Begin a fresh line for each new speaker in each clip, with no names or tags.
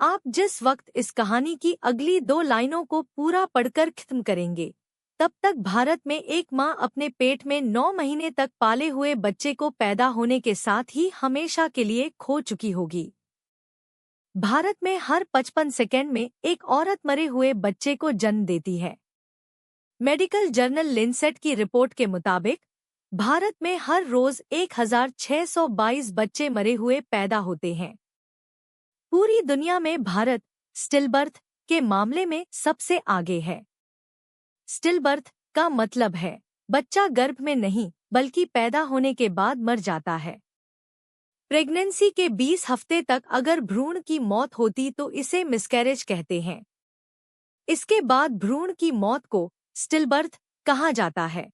आप जिस वक्त इस कहानी की अगली 2 लाइनों को पूरा पढ़कर खत्म करेंगे, तब तक भारत में एक माँ अपने पेट में 9 महीने तक पाले हुए बच्चे को पैदा होने के साथ ही हमेशा के लिए खो चुकी होगी। भारत में हर 55 सेकंड में एक औरत मरे हुए बच्चे को जन्म देती है। मेडिकल जर्नल लिंसेट की रिपोर्ट के मुताबिक भारत में हर रोज 1622 बच्चे मरे हुए पैदा होते हैं। पूरी दुनिया में भारत स्टिलबर्थ के मामले में सबसे आगे है। स्टिलबर्थ का मतलब है बच्चा गर्भ में नहीं बल्कि पैदा होने के बाद मर जाता है। प्रेगनेंसी के 20 हफ्ते तक अगर भ्रूण की मौत होती तो इसे मिसकैरेज कहते हैं। इसके बाद भ्रूण की मौत को स्टिलबर्थ कहा जाता है।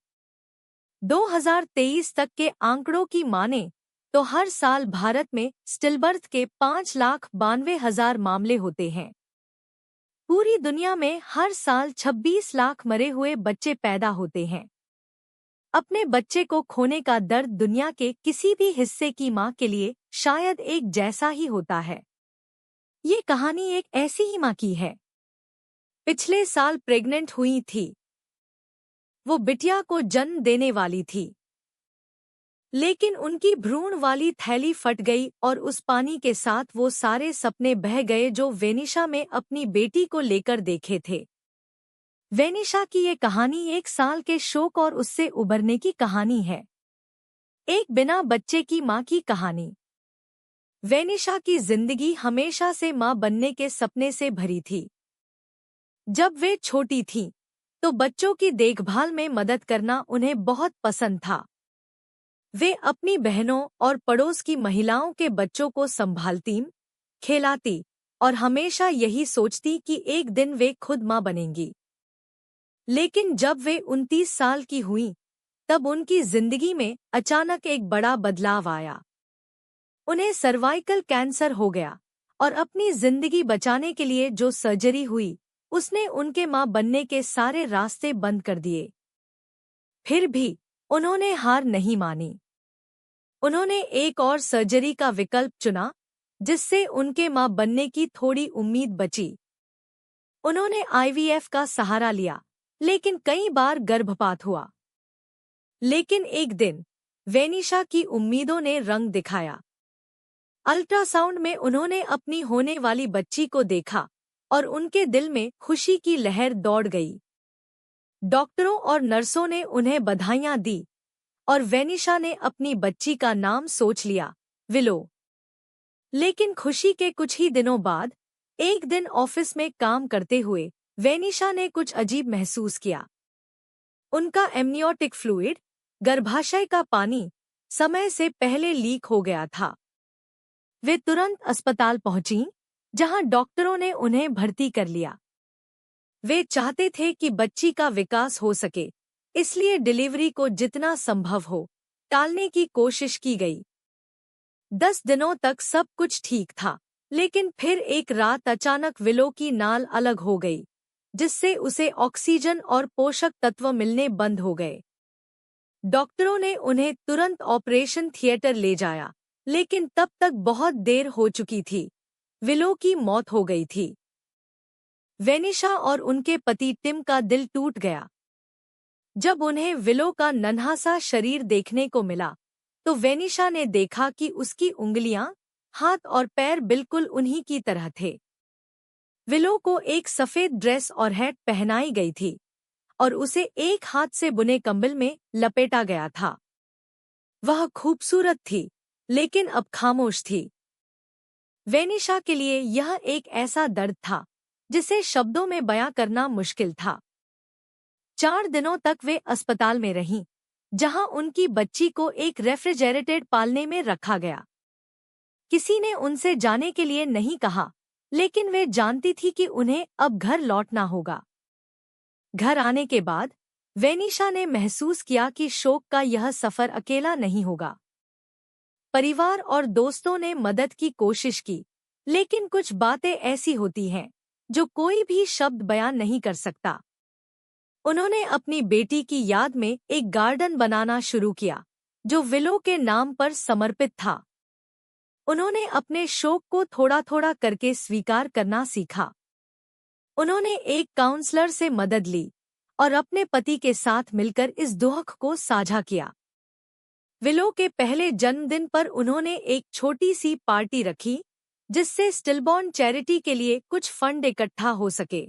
2023 तक के आंकड़ों की माने तो हर साल भारत में स्टिलबर्थ के 5,92,000 मामले होते हैं। पूरी दुनिया में हर साल 26 लाख मरे हुए बच्चे पैदा होते हैं। अपने बच्चे को खोने का दर्द दुनिया के किसी भी हिस्से की माँ के लिए शायद एक जैसा ही होता है। ये कहानी एक ऐसी ही माँ की है। पिछले साल प्रेग्नेंट हुई थी। वो बिटिया को जन्म देने वाली थी, लेकिन उनकी भ्रूण वाली थैली फट गई और उस पानी के साथ वो सारे सपने बह गए जो वेनिशा में अपनी बेटी को लेकर देखे थे। वेनिशा की ये कहानी 1 साल के शोक और उससे उबरने की कहानी है। एक बिना बच्चे की माँ की कहानी। वेनिशा की जिंदगी हमेशा से माँ बनने के सपने से भरी थी। जब वे छोटी थीं, तो बच्चों की देखभाल में मदद करना उन्हें बहुत पसंद था। वे अपनी बहनों और पड़ोस की महिलाओं के बच्चों को संभालती, खिलाती और हमेशा यही सोचती कि एक दिन वे खुद माँ बनेंगी। लेकिन जब वे 29 साल की हुईं, तब उनकी जिंदगी में अचानक एक बड़ा बदलाव आया। उन्हें सर्वाइकल कैंसर हो गया और अपनी जिंदगी बचाने के लिए जो सर्जरी हुई, उसने उनके माँ बनने के सारे रास्ते बंद कर दिए। फिर भी उन्होंने हार नहीं मानी। उन्होंने एक और सर्जरी का विकल्प चुना, जिससे उनके माँ बनने की थोड़ी उम्मीद बची। उन्होंने आईवीएफ का सहारा लिया, लेकिन कई बार गर्भपात हुआ। लेकिन एक दिन वेनिशा की उम्मीदों ने रंग दिखाया। अल्ट्रासाउंड में उन्होंने अपनी होने वाली बच्ची को देखा और उनके दिल में खुशी की लहर दौड़ गई। डॉक्टरों और नर्सों ने उन्हें बधाइयां दी और वेनिशा ने अपनी बच्ची का नाम सोच लिया, विलो। लेकिन खुशी के कुछ ही दिनों बाद एक दिन ऑफिस में काम करते हुए वेनिशा ने कुछ अजीब महसूस किया। उनका एमनियोटिक फ्लूइड, गर्भाशय का पानी, समय से पहले लीक हो गया था। वे तुरंत अस्पताल पहुंचीं, जहां डॉक्टरों ने उन्हें भर्ती कर लिया। वे चाहते थे कि बच्ची का विकास हो सके, इसलिए डिलीवरी को जितना संभव हो टालने की कोशिश की गई। 10 दिनों तक सब कुछ ठीक था, लेकिन फिर एक रात अचानक विलो की नाल अलग हो गई, जिससे उसे ऑक्सीजन और पोषक तत्व मिलने बंद हो गए। डॉक्टरों ने उन्हें तुरंत ऑपरेशन थिएटर ले जाया, लेकिन तब तक बहुत देर हो चुकी थी। विलो की मौत हो गई थी। वेनिशा और उनके पति टिम का दिल टूट गया। जब उन्हें विलो का नन्हा सा शरीर देखने को मिला, तो वेनिशा ने देखा कि उसकी उंगलियां, हाथ और पैर बिल्कुल उन्हीं की तरह थे। विलो को एक सफेद ड्रेस और हैट पहनाई गई थी और उसे एक हाथ से बुने कंबल में लपेटा गया था। वह खूबसूरत थी, लेकिन अब खामोश थी। वेनिशा के लिए यह एक ऐसा दर्द था जिसे शब्दों में बयां करना मुश्किल था। 4 दिनों तक वे अस्पताल में रहीं, जहां उनकी बच्ची को एक रेफ्रिजरेटेड पालने में रखा गया। किसी ने उनसे जाने के लिए नहीं कहा, लेकिन वे जानती थी कि उन्हें अब घर लौटना होगा। घर आने के बाद वेनिशा ने महसूस किया कि शोक का यह सफर अकेला नहीं होगा। परिवार और दोस्तों ने मदद की कोशिश की, लेकिन कुछ बातें ऐसी होती हैं जो कोई भी शब्द बयान नहीं कर सकता। उन्होंने अपनी बेटी की याद में एक गार्डन बनाना शुरू किया, जो विलो के नाम पर समर्पित था। उन्होंने अपने शोक को थोड़ा थोड़ा करके स्वीकार करना सीखा। उन्होंने एक काउंसलर से मदद ली और अपने पति के साथ मिलकर इस दुख को साझा किया। विलो के पहले जन्मदिन पर उन्होंने एक छोटी सी पार्टी रखी जिससे स्टिलबॉर्न चैरिटी के लिए कुछ फंड इकट्ठा हो सके।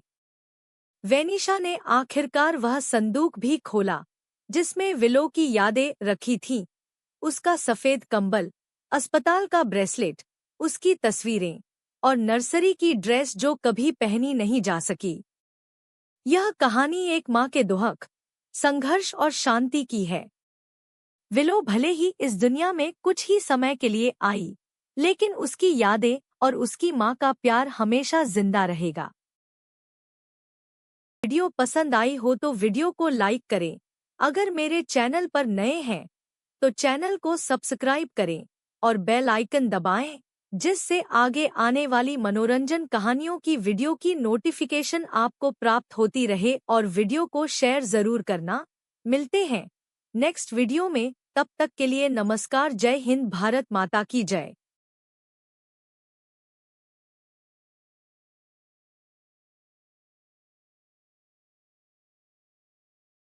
वेनिशा ने आखिरकार वह संदूक भी खोला जिसमें विलो की यादें रखी थीं, उसका सफेद कंबल, अस्पताल का ब्रेसलेट, उसकी तस्वीरें और नर्सरी की ड्रेस जो कभी पहनी नहीं जा सकी। यह कहानी एक माँ के दुख, संघर्ष और शांति की है। विलो भले ही इस दुनिया में कुछ ही समय के लिए आई, लेकिन उसकी यादें और उसकी माँ का प्यार हमेशा जिंदा रहेगा। वीडियो पसंद आई हो तो वीडियो को लाइक करें। अगर मेरे चैनल पर नए हैं तो चैनल को सब्सक्राइब करें और बेल आइकन दबाएं, जिससे आगे आने वाली मनोरंजन कहानियों की वीडियो की नोटिफिकेशन आपको प्राप्त होती रहे। और वीडियो को शेयर जरूर करना। मिलते हैं नेक्स्ट वीडियो में, तब तक के लिए नमस्कार। जय हिंद, भारत माता की जय।